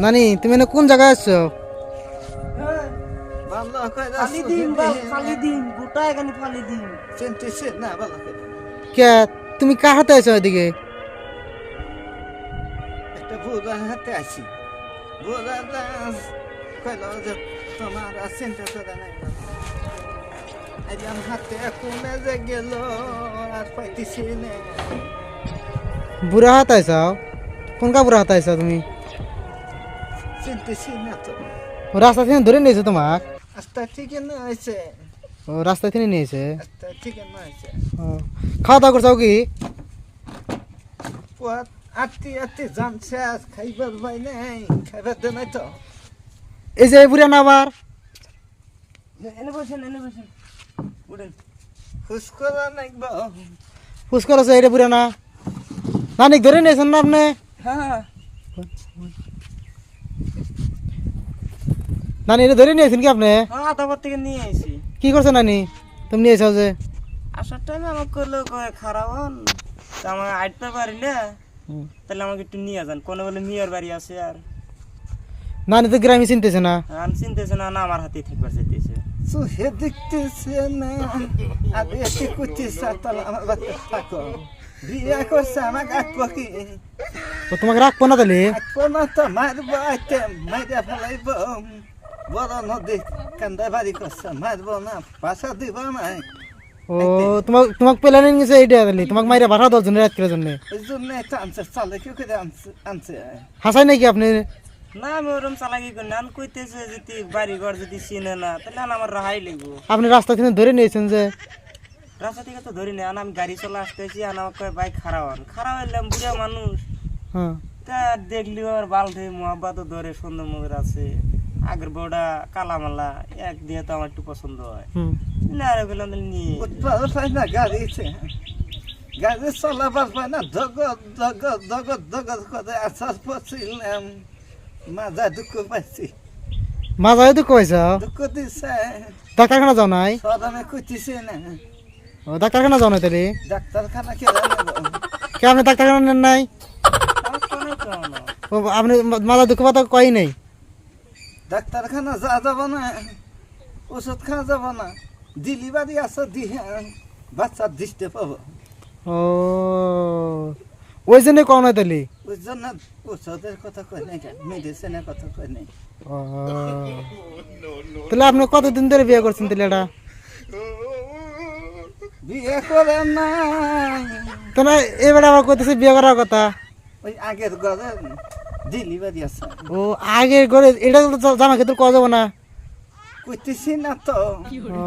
নানি তুমি এনে কোন জায়গায় আছো? কে তুমি কার হাতে আছো এদিকে? একটা বুড়া হাতে আছি। বুড়া কইল যে তোমার আর চিন্তা করে নাই। আমার হাতে কমে যে গেল আর পাইতেছি না। বুড়া হাত আইসাও? কোন কা বুড়া হাত আইসাও তুমি? চিনতেছি না তো। ও রাস্তা থেকে ধরে নিয়েছে তোমাক? রাস্তা ঠিক না হয়েছে। ও রাস্তা থেকে নিয়েছে। রাস্তা ঠিক না হয়েছে। ও খাওয়া দাওয়া করছাও কি? পুয়াত আটটি জানছে আজ খাইবার ভাই নাই, খাইবার দে নাই তো। এই যে বুড়া না আবার এনে বসেন উঠেন। খুশ করা নাই বা। পুষ করেছে এটা বুড়া না? নানি ধরে নিয়েছেন না আপনি? হ্যাঁ নানি এটা ধরে নিয়েছেন কি আপনি? হ্যাঁ আতাবার থেকে নিয়ে আইছি। কি করছো নানি তুমি নিয়েছো যে? আসার টাইমে আমাকে করলো খারাপ হন তা আমার আটতে পারি না, তাহলে আমাকে একটু নিয়ে যান। কোনো বলে মেয়ের বাড়ি আছে আর নানি তো গ্রামে চিনতেছে না। আমি চিনতেছে না, না আমার হাতে থাকবার চাইতেছে। সুহে দেখতেছে না আর এসে করতেছে, তাহলে আমার বাচ্চা থাকো। বিয়ে করছে আমাকে আটবো কি? ও তোমাকে রাখবো না তাহলে? আটবো না তো মারবো, আইতে মাইরা ফেলাইব। বড় নদী কান্দা বাড়ি করছে, মারবো না, বাসা দিব না। ও তোমাক পেলে নিয়ে গেছে এইটা তাহলে তোমাকে মাইরা ভাড়া দেওয়ার জন্য রাত করার জন্য? ওই জন্য এটা আনছে, চালে কেউ করে আনছে। হাসাই নাকি আপনি? না আমি ওরম চালাকি করি না, আমি কইতেছে যদি বাড়ি ঘর যদি চিনে না তাহলে আমার রাহাই লাগবো। আপনি রাস্তা থেকে ধরে নিয়েছেন যে? রাস্তা থেকে তো ধরি না, আমি গাড়ি চলে আসতেছি আর আমাকে বাইক খারাপ হইলাম, বুড়া মানুষ। হ্যাঁ তা দেখলি ওর বালতি মোহাব্বত ধরে সুন্দর মধুর আছে, আগের বউটা কালামালা এক দিয়ে তো আমার একটু পছন্দ হয় না। আর গেলাম নিয়ে না গাড়িছে, গাড়ি চলাবার পায় না, জগৎ করে আশ্বাস পড়ছিলাম, মাজা দুঃখ পাইছি। মাঝায় দুঃখ হয়েছে? দুঃখ দিছে। ডাক্তারখানা যাও নাই? সদামে কইতেছে না। ও ডাক্তারখানা যাও নাই তাহলে? ডাক্তারখানা কে কে আপনি ডাক্তারখানা নেন নাই? ও আপনি মাথা দুঃখ পাতা কই নাই? ডাক্তারখানা যাব না, ওষুধ খাওয়া যাব না, ডেলিভারি আছে দিয়ে বাচ্চার দৃষ্টি পাবো। ও ওই জন্য কও না তাহলে? ওই জন্য ওষুধের কথা কই নাই, মেডিসিনের কথা কই নাই। ও তাহলে আপনি কতদিন ধরে বিয়ে করছেন তাহলে? এটা বিয়ে করে নাই, তাহলে এবারে আবার কইতেছে বিয়ে করার কথা। ওই আগের ঘরে ডেলিভারি আছে। ও আগের ঘরে এটা তো জামা ক্ষেত্রে কওয়া যাবে না। কইতেছি না তো। ও